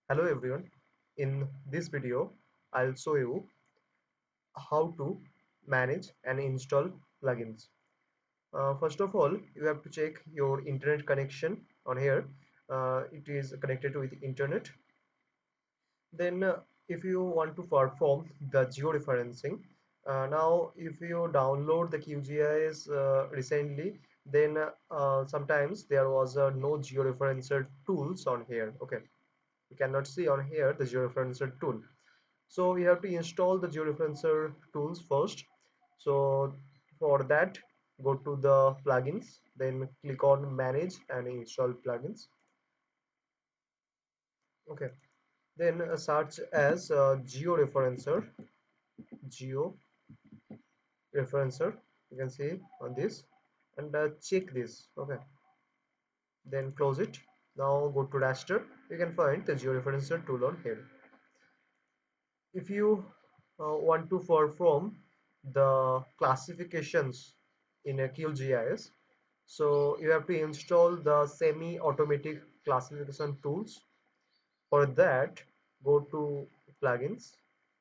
Hello everyone. In this video, I'll show you how to manage and install plugins. First of all, you have to check your internet connection on here. It is connected with internet. Then, if you want to perform the georeferencing, now if you download the QGIS recently, then sometimes there was no georeferencer tools on here. Okay, you cannot see on here the georeferencer tool. So we have to install the georeferencer tools first. So for that, go to the plugins, then click on manage and install plugins. Okay, then search as georeferencer. Georeferencer, you can see on this, and check this. Okay, then close it. Now go to raster. You can find the georeferencer tool on here. If you want to perform the classifications in a QGIS, so you have to install the semi-automatic classification tools. For that, go to plugins,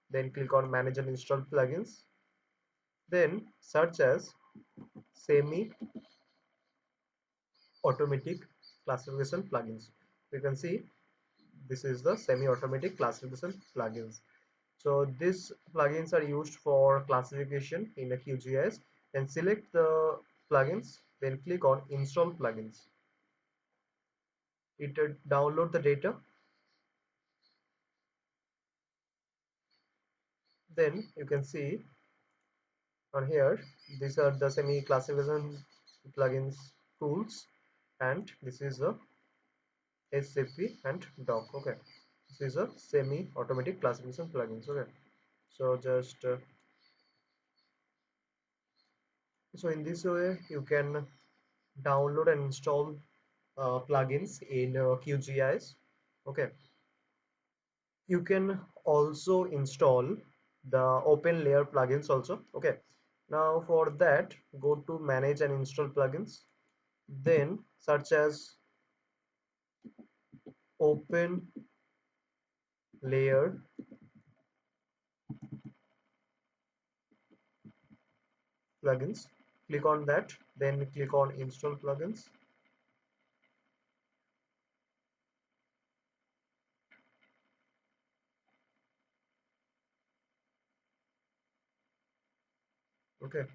then click on manage and install plugins, then search as semi-automatic classification plugins. You can see this is the semi-automatic classification plugins. So these plugins are used for classification in a QGIS. And select the plugins, then click on install plugins. It download the data. Then you can see on here, these are the semi classification plugins tools, and this is a SCP and doc. Okay, this is a semi automatic classification plugins. Okay, so just so in this way you can download and install plugins in QGIS. Okay, you can also install the open layer plugins also. Okay, now for that, go to manage and install plugins, then search as open layer plugins. Click on that, then click on install plugins. Okay,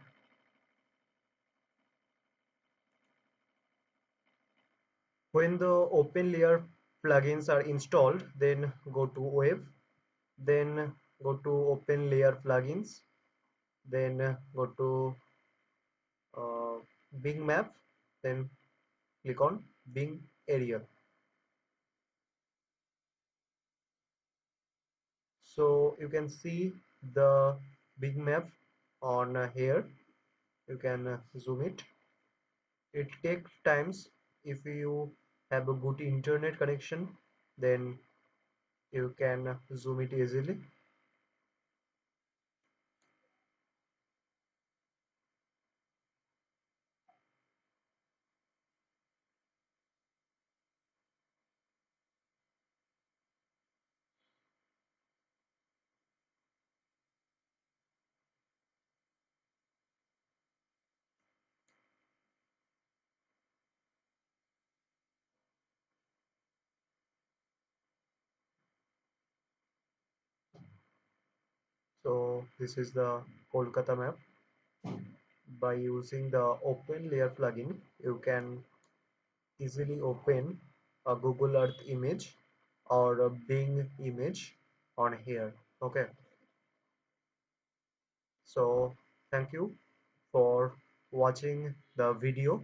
when the open layer plugins are installed, then go to web, then go to open layer plugins, then go to Bing map, then click on Bing area. So you can see the Bing map on here. You can zoom it. It takes times. If you have a good internet connection, then you can zoom it easily. So this is the Kolkata map. By using the open layer plugin, you can easily open a Google Earth image or a Bing image on here. Okay, so thank you for watching the video.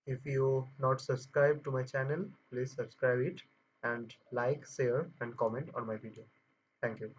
If you not subscribed to my channel, please subscribe it and like, share and comment on my video. Thank you.